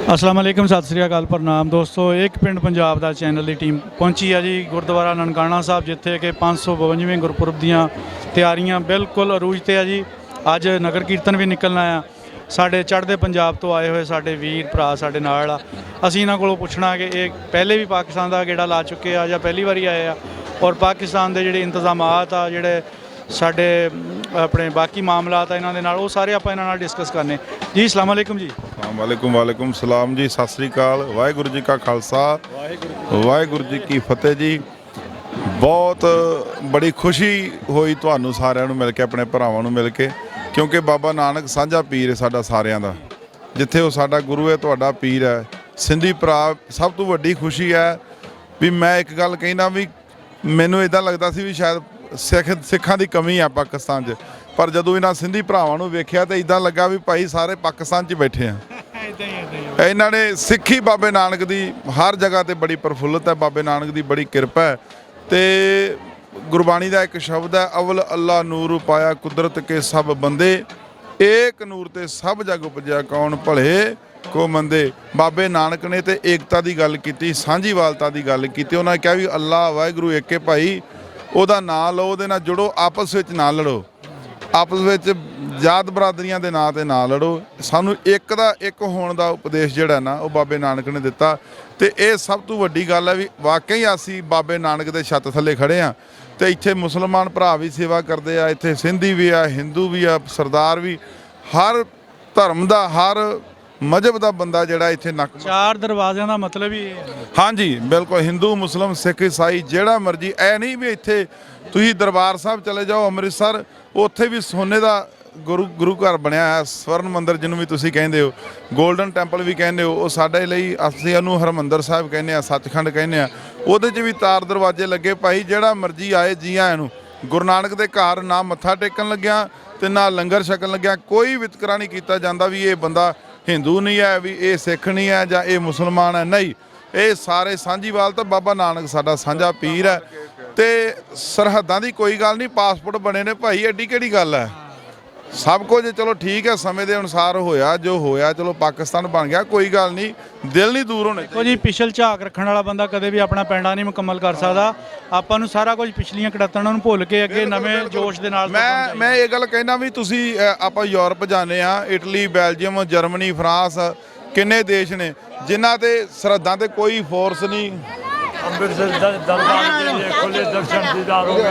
अस्सलाम वालेकुम, सत श्री अकाल, प्रणाम दोस्तों। एक पिंड पंजाब दा चैनल की टीम पहुंची है जी गुरुद्वारा ननकाना साहब, जिथे कि 552वें गुरपुरब दियां तैयारियां बिल्कुल अरूज ते है जी। अज नगर कीर्तन भी निकलना आ। साढ़े चढ़ते पंजाब तो आए हुए साढ़े वीर भरा साढ़े नाल आ। असीं इन्हां कोलों पुछना कि ये पहले भी पाकिस्तान का गेड़ा ला चुके आ या पहली बारी आए आ, और पाकिस्तान के जिहड़े इंतजामात आ, जिहड़े साढ़े अपने बाकी मामलात आ इन्हां दे नाल, वो सारे आपां इन्हां नाल डिस्कस करने जी। अस्सलाम वालेकुम जी। वालेकुम वालेकुम सलाम जी। सत श्री अकाल। वाहिगुरू जी का खालसा, वाहिगुरू जी की फतेह जी। बहुत बड़ी खुशी हुई तुहानू सारिਆਂ ਨੂੰ ਮਿਲ ਕੇ, ਆਪਣੇ ਭਰਾਵਾਂ ਨੂੰ ਮਿਲ ਕੇ, क्योंकि बाबा नानक साझा पीर है साडा सारिਆਂ ਦਾ। जिथे वो साडा गुरु है, तुहाडा पीर है, सिंधी भरा। सब तो वड्डी खुशी है भी मैं एक गल कहना भी मैनू इदां लगदा सी भी शायद सिखां दी कमी है पाकिस्तान 'च, पर जदों इन्हां सिंधी भरावां नूं वेखिया तो इदां लगा भी भाई सारे पाकिस्तान 'च बैठे हैं। इन्हां ने सिੱਖੀ बाबे नानक दी हर जगह ते बड़ी प्रफुल्लत है, बाबे नानक दी बड़ी किरपा है। तो गुरबाणी का एक शब्द है, अवल अल्लाह नूर पाया कुदरत के सब बंदे, एक नूर ते सब जग उपजया कौन भले को मंदे। बाबे नानक ने तो एकता की गल की, सांझीवालता की गल की। उन्होंने कहा भी अल्लाह वाहिगुरू एक है भाई, ਉਹਦਾ ਨਾਂ ਲਓ, ਉਹਦੇ ਨਾਲ ਜੁੜੋ, ਆਪਸ ਵਿੱਚ ਨਾ ਲੜੋ, ਆਪਸ ਵਿੱਚ ਜਾਤ ਬਰਾਦਰੀਆਂ ਦੇ ਨਾਂ ਤੇ ਨਾ ਲੜੋ। ਸਾਨੂੰ ਇੱਕ ਦਾ ਇੱਕ ਹੋਣ ਦਾ ਉਪਦੇਸ਼ ਜਿਹੜਾ ਨਾ ਉਹ ਬਾਬੇ ਨਾਨਕ ਨੇ ਦਿੱਤਾ। ਤੇ ਇਹ ਸਭ ਤੋਂ ਵੱਡੀ ਗੱਲ ਹੈ ਵੀ ਵਾਕਈ ਅਸੀਂ ਬਾਬੇ ਨਾਨਕ ਦੇ ਛੱਤ ਥੱਲੇ ਖੜੇ ਆ। ਤੇ ਇੱਥੇ ਮੁਸਲਮਾਨ ਭਰਾ ਵੀ ਸੇਵਾ ਕਰਦੇ ਆ, ਇੱਥੇ ਸਿੰਧੀ ਵੀ ਆ, ਹਿੰਦੂ ਵੀ ਆ, ਸਰਦਾਰ ਵੀ, ਹਰ ਧਰਮ ਦਾ ਹਰ मजहब का बंदा जोड़ा इतने नक चार दरवाज़ों का मतलब ही हाँ जी बिल्कुल। हिंदू मुस्लिम सिख ईसाई जोड़ा मर्जी, ऐ नहीं भी इतने तुम दरबार साहब चले जाओ अमृतसर, उत्थे भी सोने का गुरु घर बनया है, स्वर्ण मंदिर जिन्हों भी तुम कहते हो, गोल्डन टैंपल भी कहते हो। साढ़े लिए असीं उन्होंने हरमंदर साहब कहने, सचखंड कहने, वो भी तार दरवाजे लगे। भाई जोड़ा मर्जी आए जी आए नूं। गुरु नानक के घर ना मत्था टेकन लग्या तो ना लंगर छकन लग्या, कोई वितकरा नहीं किया जाता भी ये बंदा हिंदू नहीं है, भी ये सिख नहीं है, या ये मुसलमान है। नहीं, ये सारे सांझीवाल। तो बाबा नानक साडा सांझा पीर है। तो सरहदां की कोई गल नहीं, पासपोर्ट बने ने भाई, एडी किहड़ी गल है। सब कुछ चलो ठीक है, समय के अनुसार होया जो होया, चलो पाकिस्तान बन गया, कोई गल नहीं, दिल नहीं दूर होने। देखो जी, पिछल झाक रखने वाला बंदा कदे भी अपना पैंडा नहीं मुकम्मल कर सकता। आपां नूं सारा कुछ पिछलियां कड़तणां नूं भुल के अगे नवें जोश दे नाल मैं ये गल कहना भी तुसीं आपां यूरोप जाने आ, इटली, बेल्जियम, जर्मनी, फ्रांस, किन्ने देश ने जिन्हां ते सरहदां ते कोई फोर्स नहीं।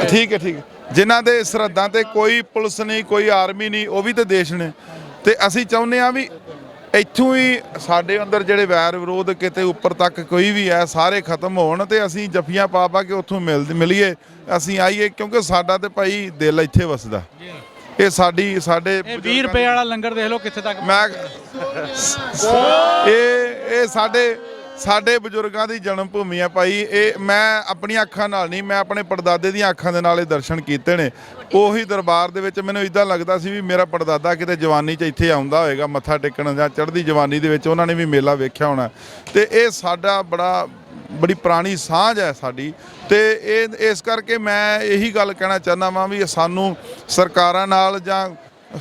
ठीक है ठीक है। जिन्हां दे सरहदां ते कोई पुलिस नहीं, कोई आर्मी नहीं, वो भी तो देश ने। तो असीं चाहुंदे आ भी इत्थों ही साडे अंदर जिहड़े वैर विरोध किते उपर तक कोई भी है सारे खत्म होण, ते असीं जफियां पा पा के उत्थों मिलीए, असीं आईए, क्योंकि साडा ते भाई दिल इत्थे वसदा। ये साडे 20 रुपए वाला लंगर देख लो कित्थे तक। मैं ये साडे बजुर्गों की जन्म भूमि है भाई। ये मैं अपनी अखां नाल नहीं, मैं अपने पड़दादे दी अखां दे नाल दर्शन कीते ने। ਉਹੀ दरबार ਦੇ ਵਿੱਚ ਮੈਨੂੰ इदां लगदा सी भी मेरा पड़दादा किते जवानी 'ਚ ਇੱਥੇ ਆਉਂਦਾ ਹੋਏਗਾ मत्था टेकण, ਜਾਂ ਚੜ੍ਹਦੀ जवानी ਦੇ ਵਿੱਚ ਉਹਨਾਂ ਨੇ ਵੀ ਮੇਲਾ ਵੇਖਿਆ ਹੋਣਾ। ਤੇ ਇਹ ਸਾਡਾ बड़ी पुरानी ਸਾਂਝ है साडी। ਤੇ ਇਹ ਇਸ ਕਰਕੇ मैं यही गल कहना चाहना वां भी सानू सरकारां नाल ਜਾਂ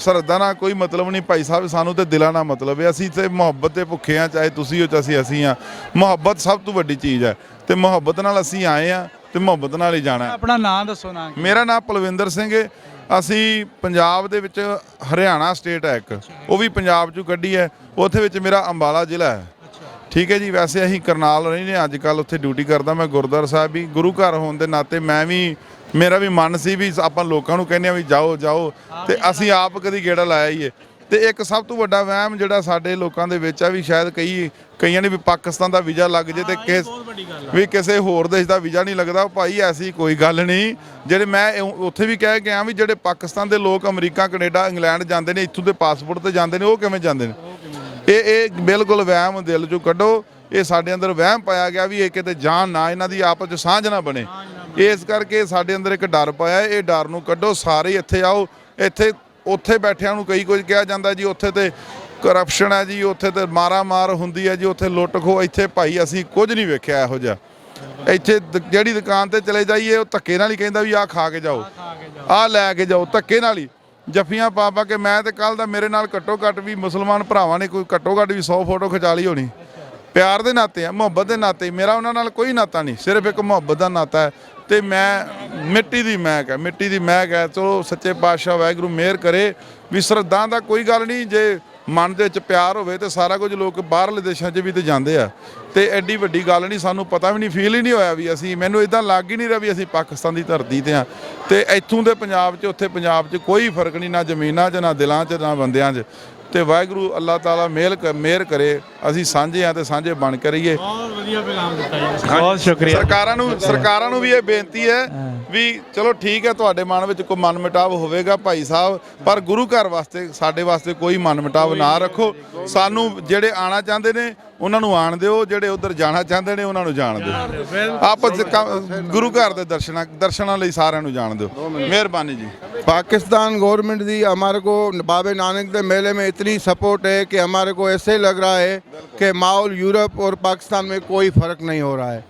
सरहदां नाल कोई मतलब नहीं भाई साहब, सानू तो दिलां नाल मतलब है। असीं ते मुहब्बत दे भुखे हाँ, चाहे तुसीं हो चाहे असीं हाँ। मुहब्बत सब तो वड्डी चीज़ है, तो मुहब्बत नाल असीं आए हैं तो मुहब्बत नाल ही जाना है। अपना नाम दसो ना। मेरा नाम पलविंदर सिंह है। असीं पंजाब दे विच हरियाणा स्टेट है एक, वो भी पंजाब चों कड्डी है, उत्थे विच मेरा अंबाला जिला है। ठीक है जी। वैसे असीं करनाल रहिंदे अज कल उत्थे ड्यूटी करदा मैं गुरुद्वारा साहब भी। गुरु घर होने के नाते मैं भी, मेरा भी मन सी भी आपां लोकां नूं कहने भी जाओ जाओ, ते असीं आप कदी गेड़ा लाया ही है। तो एक सब तो वड्डा वहम जिहड़ा साडे लोकां दे विच आ भी शायद कईयां ने भी पाकिस्तान का वीज़ा लग जे, तो भी किसी होर देश का वीज़ा नहीं लगता। भाई ऐसी कोई गल नहीं। जिहड़े मैं उत्थे भी कह गया भी जिहड़े पाकिस्तान के लोग अमरीका, कनेडा, इंग्लैंड जाते हैं, इत्थों के पासपोर्ट ते जाते हैं, वो किवें जाते हैं? ये बिल्कुल वहम दिल चों कड्डो। ये साडे अंदर वहम पाया गया भी ये किते जान ना, इन्हां दी आपस च सांझ ना बने। इस करके साडे अंदर एक डर पाया, ये डर नूं कड्डो। सारे इत्थे आओ। इत्थे उत्थे बैठिਆਂ ਨੂੰ कई कुछ कहा जाता जी, उत्थे ते करप्शन है जी, उत्थे ते मारा मार हुंदी है जी, उत्थे लुੱਟ खो। इत्थे भाई असीं कुछ नहीं वेखिया इहो जिहा। ਇੱਥੇ ਜਿਹੜੀ ਦੁਕਾਨ ਤੇ ਚਲੇ ਜਾਈਏ ਉਹ ਧੱਕੇ ਨਾਲ ਹੀ ਕਹਿੰਦਾ ਵੀ ਆਹ ਖਾ ਕੇ ਜਾਓ, ਆਹ ਲੈ ਕੇ ਜਾਓ, ਧੱਕੇ ਨਾਲ ਹੀ ਜੱਫੀਆਂ ਪਾ ਪਾ ਕੇ। ਮੈਂ ਤੇ ਕੱਲ ਦਾ ਮੇਰੇ ਨਾਲ ਘੱਟੋ ਘੱਟ ਵੀ ਮੁਸਲਮਾਨ ਭਰਾਵਾਂ ਨੇ ਕੋਈ ਘੱਟੋ ਘੱਟ ਵੀ 100 ਫੋਟੋ ਖਿਚਾ ਲਈ ਹੋਣੀ। ਪਿਆਰ ਦੇ ਨਾਤੇ ਆ, ਮੁਹੱਬਤ ਦੇ ਨਾਤੇ। ਮੇਰਾ ਉਹਨਾਂ ਨਾਲ ਕੋਈ ਨਾਤਾ ਨਹੀਂ, ਸਿਰਫ ਇੱਕ ਮੁਹੱਬਤ ਦਾ ਨਾਤਾ ਹੈ। ਤੇ ਮੈਂ ਮਿੱਟੀ ਦੀ ਮਹਿਕ ਹੈ। ਚਲੋ ਸੱਚੇ ਪਾਤਸ਼ਾਹ ਵਾਹਿਗੁਰੂ ਮਿਹਰ ਕਰੇ ਵੀ ਸ਼ਰਧਾ ਦਾ ਕੋਈ ਗੱਲ ਨਹੀਂ, ਜੇ ਮਨ ਦੇ ਵਿੱਚ ਪਿਆਰ ਹੋਵੇ ਤੇ ਸਾਰਾ ਕੁਝ। ਲੋਕ ਬਾਹਰਲੇ ਦੇਸ਼ਾਂ 'ਚ ਵੀ ਤੇ ਜਾਂਦੇ ਆ, ਤੇ ਐਡੀ ਵੱਡੀ ਗੱਲ ਨਹੀਂ, ਸਾਨੂੰ ਪਤਾ ਵੀ ਨਹੀਂ, ਫੀਲ ਹੀ ਨਹੀਂ ਹੋਇਆ ਵੀ ਅਸੀਂ, ਮੈਨੂੰ ਇਦਾਂ ਲੱਗ ਹੀ ਨਹੀਂ ਰਿਹਾ ਵੀ ਅਸੀਂ ਪਾਕਿਸਤਾਨ ਦੀ ਧਰਤੀ ਤੇ ਆ। ਤੇ ਇੱਥੋਂ ਦੇ ਪੰਜਾਬ 'ਚ ਉੱਥੇ ਪੰਜਾਬ 'ਚ ਕੋਈ ਫਰਕ ਨਹੀਂ, ਨਾ ਜ਼ਮੀਨਾਂ 'ਚ, ਨਾ ਦਿਲਾਂ 'ਚ, ਨਾ ਬੰਦਿਆਂ 'ਚ। ਤੇ ਵਾਹਿਗੁਰੂ ਅੱਲਾਹ ਤਾਲਾ ਮਿਹਰ ਕਰੇ, ਅਸੀਂ ਸਾਂਝੇ ਆ ਤੇ ਸਾਂਝੇ ਬਣ ਕੇ ਰਹੀਏ। ਬਹੁਤ ਵਧੀਆ ਪੈਗਾਮ ਦਿੱਤਾ ਜੀ, ਬਹੁਤ ਸ਼ੁਕਰੀਆ। ਸਰਕਾਰਾਂ ਨੂੰ ਵੀ ਇਹ ਬੇਨਤੀ ਹੈ ਵੀ ਚਲੋ ਠੀਕ ਹੈ, ਤੁਹਾਡੇ ਮਨ ਵਿੱਚ ਕੋਈ ਮਨ ਮਿਟਾਵ ਹੋਵੇਗਾ ਭਾਈ ਸਾਹਿਬ, ਪਰ ਗੁਰੂ ਘਰ ਵਾਸਤੇ, ਸਾਡੇ ਵਾਸਤੇ ਕੋਈ ਮਨ ਮਿਟਾਵ ਨਾ ਰੱਖੋ। ਸਾਨੂੰ ਜਿਹੜੇ ਆਉਣਾ ਚਾਹੁੰਦੇ ਨੇ ਉਹਨਾਂ ਨੂੰ ਆਣ ਦਿਓ, ਜਿਹੜੇ ਉਧਰ ਜਾਣਾ ਚਾਹੁੰਦੇ ਨੇ ਉਹਨਾਂ ਨੂੰ ਜਾਣ ਦਿਓ। ਆਪਸ ਗੁਰੂ ਘਰ ਦੇ ਦਰਸ਼ਨਾਂ ਲਈ ਸਾਰਿਆਂ ਨੂੰ ਜਾਣ ਦਿਓ। ਮਿਹਰਬਾਨੀ ਜੀ। पाकिस्तान गवर्नमेंट दी हमारे को बाबे नानक के मेले में इतनी सपोर्ट है कि हमारे को ऐसे लग रहा है कि माहौल यूरोप और पाकिस्तान में कोई फ़र्क नहीं हो रहा है।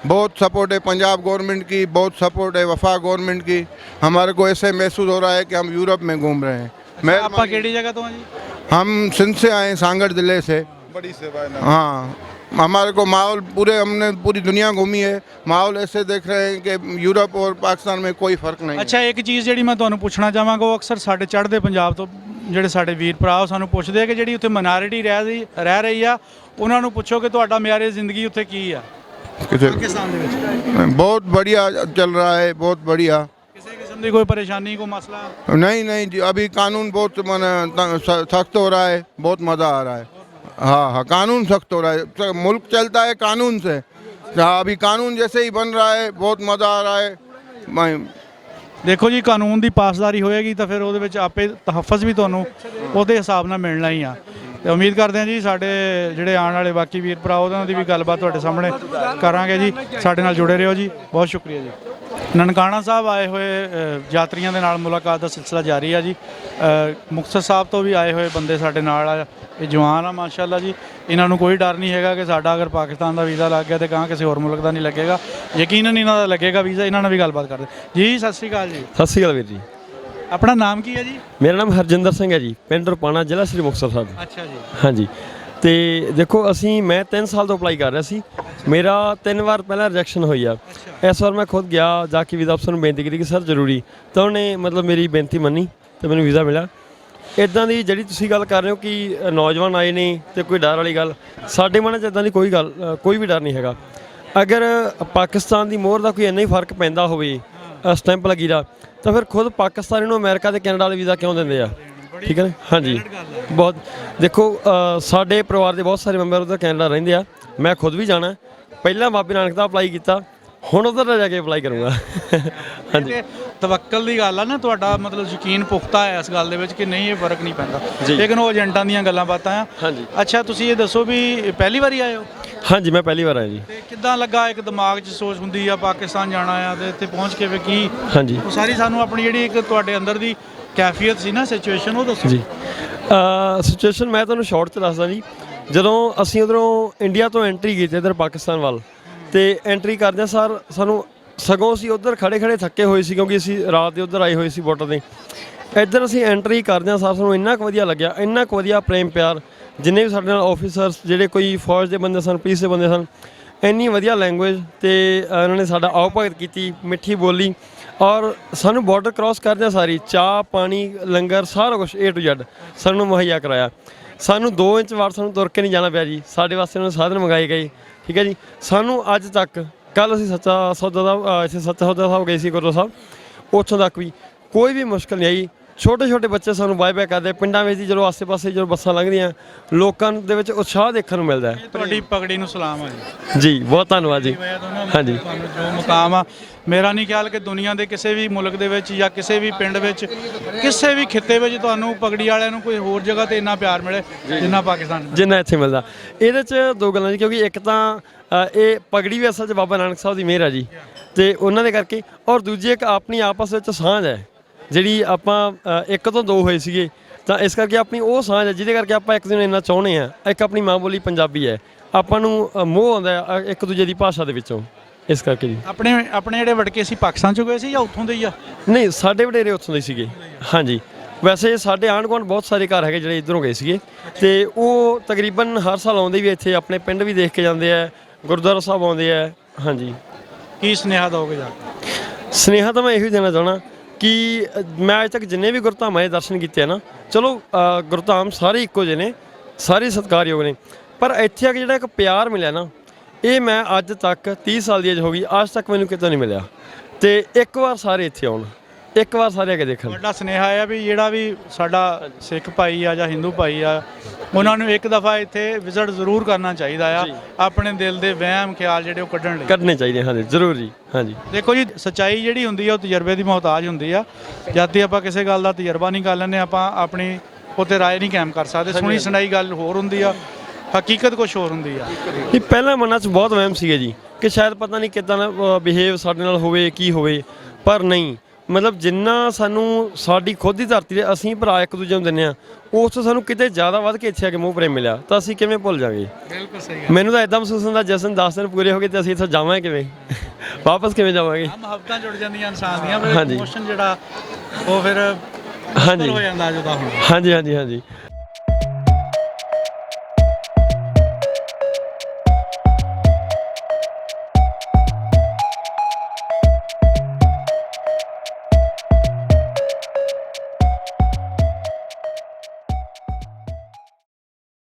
बहुत सपोर्ट है पंजाब गवर्नमेंट की, बहुत सपोर्ट है वफा गवर्नमेंट की। हमारे को ऐसे महसूस हो रहा है कि हम यूरोप में घूम रहे हैं। मैं आपका केड़ी जगह तो हैं जी? हम सिंध से आए, सांगड़ ज़िले से। बड़ी सेवा है। हाँ, हमारे को माहौल हमने पूरी दुनिया घूमी है, माहौल ऐसे देख रहे हैं कि यूरोप और पाकिस्तान में कोई फ़र्क नहीं। ਅੱਛਾ, ਇੱਕ ਚੀਜ਼ ਜਿਹੜੀ ਮੈਂ ਤੁਹਾਨੂੰ ਪੁੱਛਣਾ ਚਾਹਾਂਗਾ, ਉਹ ਅਕਸਰ ਸਾਡੇ ਚੜ੍ਹਦੇ ਪੰਜਾਬ ਤੋਂ ਜਿਹੜੇ ਸਾਡੇ ਵੀਰ ਭਰਾ ਉਹ ਸਾਨੂੰ ਪੁੱਛਦੇ ਆ ਕਿ ਜਿਹੜੀ ਉੱਥੇ ਮਾਈਨੋਰਿਟੀ ਰਹਿ ਰਹੀ ਆ, ਉਹਨਾਂ ਨੂੰ ਪੁੱਛੋ ਕਿ ਤੁਹਾਡਾ ਮਿਆਰੇ ਜ਼ਿੰਦਗੀ ਉੱਥੇ ਕੀ ਆ ਪਾਕਿਸਤਾਨ ਦੇ ਵਿੱਚ। बहुत बढ़िया चल रहा है, बहुत बढ़िया। ਕਿਸੇ ਕਿਸਮ ਦੀ ਕੋਈ ਪਰੇਸ਼ਾਨੀ, ਕੋਈ ਮਸਲਾ? नहीं जी, अभी कानून बहुत सख्त हो रहा है, बहुत मज़ा आ रहा है। हाँ, कानून सख्त हो रहा है, मुल्क चलता है कानून से। हाँ, अभी कानून जैसे ही बन रहा है, बहुत मज़ा आ रहा है। ਦੇਖੋ ਜੀ, ਕਾਨੂੰਨ ਦੀ ਪਾਸਦਾਰੀ ਹੋਏਗੀ ਤਾਂ ਫਿਰ ਉਹਦੇ ਵਿੱਚ ਆਪੇ ਤਹੱਫਜ਼ ਵੀ ਤੁਹਾਨੂੰ ਉਹਦੇ ਹਿਸਾਬ ਨਾਲ ਮਿਲਣਾ ਹੀ ਆ। ਤੇ ਉਮੀਦ ਕਰਦੇ ਹਾਂ ਜੀ ਸਾਡੇ ਜਿਹੜੇ ਆਉਣ ਵਾਲੇ ਬਾਕੀ ਵੀਰ ਭਰਾ ਉਹਨਾਂ ਦੀ ਵੀ ਗੱਲਬਾਤ ਤੁਹਾਡੇ ਸਾਹਮਣੇ ਕਰਾਂਗੇ ਜੀ। ਸਾਡੇ ਨਾਲ ਜੁੜੇ ਰਹੋ ਜੀ, ਬਹੁਤ ਸ਼ੁਕਰੀਆ ਜੀ। ਨਨਕਾਣਾ ਸਾਹਿਬ ਆਏ ਹੋਏ ਯਾਤਰੀਆਂ ਦੇ ਨਾਲ ਮੁਲਾਕਾਤ ਦਾ ਸਿਲਸਿਲਾ ਜਾਰੀ ਆ ਜੀ। ਮੁਕਤਸਰ ਸਾਹਿਬ ਤੋਂ ਵੀ ਆਏ ਹੋਏ ਬੰਦੇ ਸਾਡੇ ਨਾਲ ਆ। ਇਹ ਜਵਾਨ ਆ ਮਾਸ਼ਾਅੱਲਾ ਜੀ, ਇਹਨਾਂ ਨੂੰ ਕੋਈ ਡਰ ਨਹੀਂ ਹੈਗਾ ਕਿ ਸਾਡਾ ਅਗਰ ਪਾਕਿਸਤਾਨ ਦਾ ਵੀਜ਼ਾ ਲੱਗ ਗਿਆ ਤੇ ਕਹਾਂ ਕਿਸੇ ਹੋਰ ਮੁਲਕ ਦਾ ਨਹੀਂ ਲੱਗੇਗਾ। ਯਕੀਨਨ ਇਹਨਾਂ ਦਾ ਲੱਗੇਗਾ ਵੀਜ਼ਾ। ਇਹਨਾਂ ਨਾਲ ਵੀ ਗੱਲਬਾਤ ਕਰਦੇ ਜੀ। ਸਤਿ ਸ਼੍ਰੀ ਅਕਾਲ ਜੀ। ਸਤਿ ਸ਼੍ਰੀ ਅਕਾਲ ਵੀਰ ਜੀ। ਆਪਣਾ ਨਾਮ ਕੀ ਹੈ ਜੀ? ਮੇਰਾ ਨਾਮ ਹਰਜਿੰਦਰ ਸਿੰਘ ਹੈ ਜੀ, ਪਿੰਡ ਰੁਪਾਣਾ, ਜ਼ਿਲ੍ਹਾ ਸ੍ਰੀ ਮੁਕਤਸਰ ਸਾਹਿਬ। ਅੱਛਾ ਜੀ। ਹਾਂਜੀ। ਤੇ ਦੇਖੋ ਮੈਂ 3 ਸਾਲ ਤੋਂ ਅਪਲਾਈ ਕਰ ਰਿਹਾ ਸੀ, ਮੇਰਾ 3 ਵਾਰ ਪਹਿਲਾਂ ਰਿਜੈਕਸ਼ਨ ਹੋਈ ਆ। ਇਸ ਵਾਰ ਮੈਂ ਖੁਦ ਗਿਆ, ਜਾ ਕੇ ਵੀਜ਼ਾ ਅਫਸਰ ਨੂੰ ਬੇਨਤੀ ਕੀਤੀ ਕਿ ਸਰ ਜ਼ਰੂਰੀ, ਤਾਂ ਉਹਨੇ ਮਤਲਬ ਮੇਰੀ ਬੇਨਤੀ ਮੰਨੀ ਤੇ ਮੈਨੂੰ ਵੀਜ਼ਾ ਮਿਲਿਆ। ਇੱਦਾਂ ਦੀ ਜਿਹੜੀ ਤੁਸੀਂ ਗੱਲ ਕਰ ਰਹੇ ਹੋ ਕਿ ਨੌਜਵਾਨ ਆਏ ਨੇ ਤੇ ਕੋਈ ਡਰ ਵਾਲੀ ਗੱਲ, ਸਾਡੇ ਮਨ 'ਚ ਇੱਦਾਂ ਦੀ ਕੋਈ ਵੀ ਡਰ ਨਹੀਂ ਹੈਗਾ। ਅਗਰ ਪਾਕਿਸਤਾਨ ਦੀ ਮੋਹਰ ਦਾ ਕੋਈ ਇੰਨਾ ਹੀ ਫਰਕ ਪੈਂਦਾ ਹੋਵੇ, ਸਟੈਂਪ ਲੱਗੀ ਦਾ, ਤਾਂ ਫਿਰ ਖੁਦ ਪਾਕਿਸਤਾਨੀ ਨੂੰ ਅਮਰੀਕਾ ਤੇ ਕੈਨੇਡਾ ਵਾਲੇ ਵੀਜ਼ਾ ਕਿਉਂ ਦਿੰਦੇ ਆ? ਠੀਕ ਹੈ ਨਾ। ਹਾਂਜੀ, ਬਹੁਤ। ਦੇਖੋ ਸਾਡੇ ਪਰਿਵਾਰ ਦੇ ਬਹੁਤ ਸਾਰੇ ਮੈਂਬਰ ਉੱਧਰ ਕੈਨੇਡਾ ਰਹਿੰਦੇ ਆ, ਮੈਂ ਖੁਦ ਵੀ ਜਾਣਾ। ਪਹਿਲਾਂ ਬਾਬੇ ਨਾਨਕ ਦਾ ਅਪਲਾਈ ਕੀਤਾ, ਹੁਣ ਉੱਧਰ ਜਾ ਕੇ ਅਪਲਾਈ ਕਰੂੰਗਾ। ਹਾਂਜੀ, ਤਵੱਕਲ ਦੀ ਗੱਲ ਆ ਨਾ, ਤੁਹਾਡਾ ਮਤਲਬ ਯਕੀਨ ਪੁਖਤਾ ਹੈ ਇਸ ਗੱਲ ਦੇ ਵਿੱਚ ਕਿ ਨਹੀਂ ਇਹ ਫਰਕ ਨਹੀਂ ਪੈਂਦਾ, ਲੇਕਿਨ ਉਹ ਏਜੰਟਾਂ ਦੀਆਂ ਗੱਲਾਂ ਬਾਤਾਂ ਆ। ਹਾਂਜੀ। ਅੱਛਾ, ਤੁਸੀਂ ਇਹ ਦੱਸੋ ਵੀ ਪਹਿਲੀ ਵਾਰੀ ਆਏ ਹੋ? ਹਾਂਜੀ, ਮੈਂ ਪਹਿਲੀ ਵਾਰ ਆਇਆ ਜੀ। ਤੇ ਕਿੱਦਾਂ ਲੱਗਾ? ਇੱਕ ਦਿਮਾਗ 'ਚ ਸੋਚ ਹੁੰਦੀ ਆ ਪਾਕਿਸਤਾਨ ਜਾਣਾ ਆ ਤੇ ਇੱਥੇ ਪਹੁੰਚ ਕੇ ਵੀ ਕੀ? ਹਾਂਜੀ, ਉਹ ਸਾਰੀ ਸਾਨੂੰ ਆਪਣੀ ਜਿਹੜੀ ਇੱਕ ਤੁਹਾਡੇ ਅੰਦਰ ਦੀ ਕੈਫੀਅਤ ਸੀ ਨਾ, ਸਿਚੁਏਸ਼ਨ, ਉਹ ਦੱਸੋ ਜੀ। ਸਿਚੁਏਸ਼ਨ ਮੈਂ ਤੁਹਾਨੂੰ ਸ਼ਾਰਟ 'ਚ ਦੱਸਦਾ ਜੀ। ਜਦੋਂ ਅਸੀਂ ਉੱਧਰੋਂ ਇੰਡੀਆ ਤੋਂ ਐਂਟਰੀ ਕੀਤੀ ਇੱਧਰ ਪਾਕਿਸਤਾਨ ਵੱਲ, ਤੇ ਐਂਟਰੀ ਕਰਦਿਆਂ ਸਾਰ ਸਾਨੂੰ ਸਗੋਂ ਅਸੀਂ ਉੱਧਰ ਖੜੇ ਥੱਕੇ ਹੋਏ ਸੀ, ਕਿਉਂਕਿ ਅਸੀਂ ਰਾਤ ਦੇ ਉੱਧਰ ਆਏ ਹੋਏ ਸੀ ਬਾਰਡਰ 'ਤੇ। ਇੱਧਰ ਅਸੀਂ ਐਂਟਰੀ ਕਰਦਿਆਂ ਸਾਰ ਸਾਨੂੰ ਇੰਨਾ ਕੁ ਵਧੀਆ ਲੱਗਿਆ, ਇੰਨਾ ਕੁ ਵਧੀਆ ਪ੍ਰੇਮ ਪਿਆਰ, ਜਿੰਨੇ ਵੀ ਸਾਡੇ ਨਾਲ ਆਫਿਸਰਸ, ਜਿਹੜੇ ਕੋਈ ਫੌਜ ਦੇ ਬੰਦੇ ਸਨ, ਪੁਲਿਸ ਦੇ ਬੰਦੇ ਸਨ, ਇੰਨੀ ਵਧੀਆ ਲੈਂਗੁਏਜ ਤੇ ਉਹਨਾਂ ਨੇ ਸਾਡਾ ਆਓ ਭਗਤ ਕੀਤੀ, ਮਿੱਠੀ ਬੋਲੀ, ਔਰ ਸਾਨੂੰ ਬਾਰਡਰ ਕ੍ਰਾਸ ਕਰਦਿਆਂ ਸਾਰੀ ਚਾਹ ਪਾਣੀ ਲੰਗਰ ਸਾਰਾ ਕੁਛ A to Z ਸਾਨੂੰ ਮੁਹੱਈਆ ਕਰਾਇਆ। ਸਾਨੂੰ 2 ਇੰਚ ਵਾਰ ਸਾਨੂੰ ਤੁਰ ਕੇ ਨਹੀਂ ਜਾਣਾ ਪਿਆ ਜੀ, ਸਾਡੇ ਵਾਸਤੇ ਉਹਨਾਂ ਨੇ ਸਾਧਨ ਮੰਗਾਏ ਗਏ। ਠੀਕ ਹੈ ਜੀ। ਸਾਨੂੰ ਅੱਜ ਤੱਕ, ਕੱਲ੍ਹ ਅਸੀਂ ਸੱਚਾ ਸੌਦਾ ਦਾ ਇੱਥੇ ਸੱਚਾ ਸੌਦਾ ਸਾਹਿਬ ਗਏ ਸੀ ਗੁਰੂ ਸਾਹਿਬ, ਉੱਥੋਂ ਤੱਕ ਵੀ ਕੋਈ ਵੀ ਮੁਸ਼ਕਿਲ ਨਹੀਂ ਆਈ। ਛੋਟੇ ਬੱਚੇ ਸਾਨੂੰ ਬਾਏ ਬਾਏ ਕਰਦੇ, ਪਿੰਡਾਂ ਵਿੱਚ ਦੀ ਜਦੋਂ ਆਸੇ ਪਾਸੇ ਜਦੋਂ ਬੱਸਾਂ ਲੰਘਦੀਆਂ, ਲੋਕਾਂ ਦੇ ਵਿੱਚ ਉਤਸ਼ਾਹ ਦੇਖਣ ਨੂੰ ਮਿਲਦਾ ਹੈ। ਤੁਹਾਡੀ ਪਗੜੀ ਨੂੰ ਸਲਾਮ ਆ ਜੀ। ਜੀ, ਬਹੁਤ ਧੰਨਵਾਦ ਜੀ। ਹਾਂਜੀ, ਤੁਹਾਨੂੰ ਜੋ ਮੁਕਾਮ ਆ, ਮੇਰਾ ਨਹੀਂ ਖਿਆਲ ਕਿ ਦੁਨੀਆ ਦੇ ਕਿਸੇ ਵੀ ਮੁਲਕ ਦੇ ਵਿੱਚ ਜਾਂ ਕਿਸੇ ਵੀ ਪਿੰਡ ਵਿੱਚ, ਕਿਸੇ ਵੀ ਖਿੱਤੇ ਵਿੱਚ ਤੁਹਾਨੂੰ ਪਗੜੀ ਵਾਲਿਆਂ ਨੂੰ ਕੋਈ ਹੋਰ ਜਗ੍ਹਾ ਤੇ ਇੰਨਾ ਪਿਆਰ ਮਿਲੇ ਜਿੰਨਾ ਪਾਕਿਸਤਾਨ, ਜਿੰਨਾ ਇੱਥੇ ਮਿਲਦਾ। ਇਹਦੇ 'ਚ 2 ਗੱਲਾਂ ਜੀ, ਕਿਉਂਕਿ ਇੱਕ ਤਾਂ ਇਹ ਪਗੜੀ ਵੀ ਅਸਲ 'ਚ ਬਾਬਾ ਨਾਨਕ ਸਾਹਿਬ ਦੀ ਮਿਹਰ ਹੈ ਜੀ, ਤੇ ਉਹਨਾਂ ਦੇ ਕਰਕੇ, ਔਰ ਦੂਜੀ ਇੱਕ ਆਪਣੀ ਆਪਸ ਵਿੱਚ ਸਾਂਝ ਹੈ, ਜਿਹੜੀ ਆਪਾਂ 1 ਤੋਂ 2 ਹੋਏ ਸੀਗੇ, ਤਾਂ ਇਸ ਕਰਕੇ ਆਪਣੀ ਉਹ ਸਾਂਝ ਹੈ ਜਿਹਦੇ ਕਰਕੇ ਆਪਾਂ ਇੱਕ ਦੂਜੇ ਨੂੰ ਇੰਨਾ ਚਾਹੁੰਦੇ ਹਾਂ। ਇੱਕ ਆਪਣੀ ਮਾਂ ਬੋਲੀ ਪੰਜਾਬੀ ਹੈ, ਆਪਾਂ ਨੂੰ ਮੋਹ ਆਉਂਦਾ ਇੱਕ ਦੂਜੇ ਦੀ ਭਾਸ਼ਾ ਦੇ ਵਿੱਚੋਂ, ਇਸ ਕਰਕੇ ਜੀ। ਆਪਣੇ ਜਿਹੜੇ ਵਟਕੇ ਸੀ ਪਾਕਿਸਤਾਨ 'ਚ ਗਏ ਸੀ ਜਾਂ ਉੱਥੋਂ ਦੇ ਹੀ ਆ? ਨਹੀਂ, ਸਾਡੇ ਵਡੇਰੇ ਉੱਥੋਂ ਦੇ ਸੀਗੇ। ਹਾਂਜੀ, ਵੈਸੇ ਸਾਡੇ ਆਂਢ ਗੁਆਂਢ ਬਹੁਤ ਸਾਰੇ ਘਰ ਹੈਗੇ ਜਿਹੜੇ ਇੱਧਰੋਂ ਗਏ ਸੀਗੇ ਤੇ ਉਹ ਤਕਰੀਬਨ ਹਰ ਸਾਲ ਆਉਂਦੇ ਵੀ ਇੱਥੇ, ਆਪਣੇ ਪਿੰਡ ਵੀ ਦੇਖ ਕੇ ਜਾਂਦੇ ਆ, ਗੁਰਦੁਆਰਾ ਸਾਹਿਬ ਆਉਂਦੇ ਆ। ਹਾਂਜੀ। ਕੀ ਸੁਨੇਹਾ ਦਿਓਗੇ ਜਾ ਕੇ? ਸੁਨੇਹਾ ਤਾਂ ਮੈਂ ਇਹੋ ਦੇਣਾ ਚਾਹਣਾ ਕਿ ਮੈਂ ਅੱਜ ਤੱਕ ਜਿੰਨੇ ਵੀ ਗੁਰਧਾਮਾਂ ਦੇ ਦਰਸ਼ਨ ਕੀਤੇ ਆ ਨਾ, ਚਲੋ ਗੁਰਧਾਮ ਸਾਰੇ ਇੱਕੋ ਜਿਹੇ ਨੇ, ਸਾਰੇ ਸਤਿਕਾਰਯੋਗ ਨੇ, ਪਰ ਇੱਥੇ ਆ ਕੇ ਜਿਹੜਾ ਇੱਕ ਪਿਆਰ ਮਿਲਿਆ ਨਾ, ਇਹ ਮੈਂ ਅੱਜ ਤੱਕ 30 ਸਾਲ ਦੀ ਏਜ ਹੋ ਗਈ, ਅੱਜ ਤੱਕ ਮੈਨੂੰ ਕਿਤੋਂ ਨਹੀਂ ਮਿਲਿਆ। ਤੇ ਇੱਕ ਵਾਰ ਸਾਰੇ ਇੱਥੇ ਆਉਣ, ਇੱਕ ਵਾਰ ਸਾਰੇ ਆ ਕੇ ਦੇਖਣ। ਵੱਡਾ ਸੁਨੇਹਾ ਆ ਵੀ ਜਿਹੜਾ ਵੀ ਸਾਡਾ ਸਿੱਖ ਭਾਈ ਆ ਜਾਂ ਹਿੰਦੂ ਭਾਈ ਆ, ਉਹਨਾਂ ਨੂੰ ਇੱਕ ਦਫਾ ਇੱਥੇ ਵਿਜ਼ਿਟ ਜ਼ਰੂਰ ਕਰਨਾ ਚਾਹੀਦਾ ਆ, ਆਪਣੇ ਦਿਲ ਦੇ ਵਹਿਮ ਖਿਆਲ ਜਿਹੜੇ ਉਹ ਕੱਢਣੇ ਚਾਹੀਦੇ। ਹਾਂਜੀ ਜ਼ਰੂਰ ਜੀ। ਹਾਂਜੀ ਦੇਖੋ ਜੀ, ਸੱਚਾਈ ਜਿਹੜੀ ਹੁੰਦੀ ਆ ਉਹ ਤਜਰਬੇ ਦੀ ਮੁਹਤਾਜ ਹੁੰਦੀ ਆ। ਜਦ ਤੱਕ ਆਪਾਂ ਕਿਸੇ ਗੱਲ ਦਾ ਤਜਰਬਾ ਨਹੀਂ ਕਰ ਲੈਂਦੇ, ਆਪਾਂ ਆਪਣੀ ਉੱਤੇ ਰਾਏ ਨਹੀਂ ਕਾਇਮ ਕਰ ਸਕਦੇ। ਸੁਣੀ ਸੁਣਾਈ ਗੱਲ ਹੋਰ ਹੁੰਦੀ ਆ, ਹਕੀਕਤ ਕੁਛ ਹੋਰ ਹੁੰਦੀ ਆ। ਇਹ ਪਹਿਲਾਂ ਮਨਾਂ 'ਚ ਬਹੁਤ ਵਹਿਮ ਸੀਗੇ ਜੀ ਕਿ ਸ਼ਾਇਦ ਪਤਾ ਨਹੀਂ ਕਿੱਦਾਂ ਦਾ ਬਿਹੇਵ ਸਾਡੇ ਨਾਲ ਹੋਵੇ, ਕੀ ਹੋਵੇ, ਪਰ ਨਹੀਂ, ਮਤਲਬ ਜਿੰਨਾ ਸਾਨੂੰ ਸਾਡੀ ਖੁਦ ਦੀ ਧਰਤੀ ਦੇ ਅਸੀਂ ਭਰਾ ਇੱਕ ਦੂਜੇ ਨੂੰ ਦਿੰਦੇ ਹਾਂ, ਉਸ ਤੋਂ ਸਾਨੂੰ ਕਿਤੇ ਜ਼ਿਆਦਾ ਵੱਧ ਕੇ ਇੱਥੇ ਆ ਕੇ ਮੋਹ ਪ੍ਰੇਮ ਮਿਲਿਆ, ਤਾਂ ਅਸੀਂ ਕਿਵੇਂ ਭੁੱਲ ਜਾਵਾਂਗੇ। ਬਿਲਕੁਲ ਸਹੀ ਗੱਲ। ਮੈਨੂੰ ਤਾਂ ਇਦਾਂ ਮਹਿਸੂਸ ਹੁੰਦਾ ਜਿਸ ਦਿਨ 10 ਦਿਨ ਪੂਰੇ ਹੋ ਗਏ ਤੇ ਅਸੀਂ ਇੱਥੋਂ ਜਾਵਾਂਗੇ ਕਿਵੇਂ, ਵਾਪਸ ਕਿਵੇਂ ਜਾਵਾਂਗੇ। ਮੁਹੱਬਤਾਂ ਜੁੜ ਜਾਂਦੀਆਂ ਇਨਸਾਨ ਦੀਆਂ, ਫਿਰ ਇਮੋਸ਼ਨ ਜਿਹੜਾ ਉਹ ਫਿਰ ਹਾਂਜੀ ਹੋ ਜਾਂਦਾ ਜਦੋਂ ਹੁੰਦਾ। ਹਾਂਜੀ ਹਾਂਜੀ ਹਾਂਜੀ।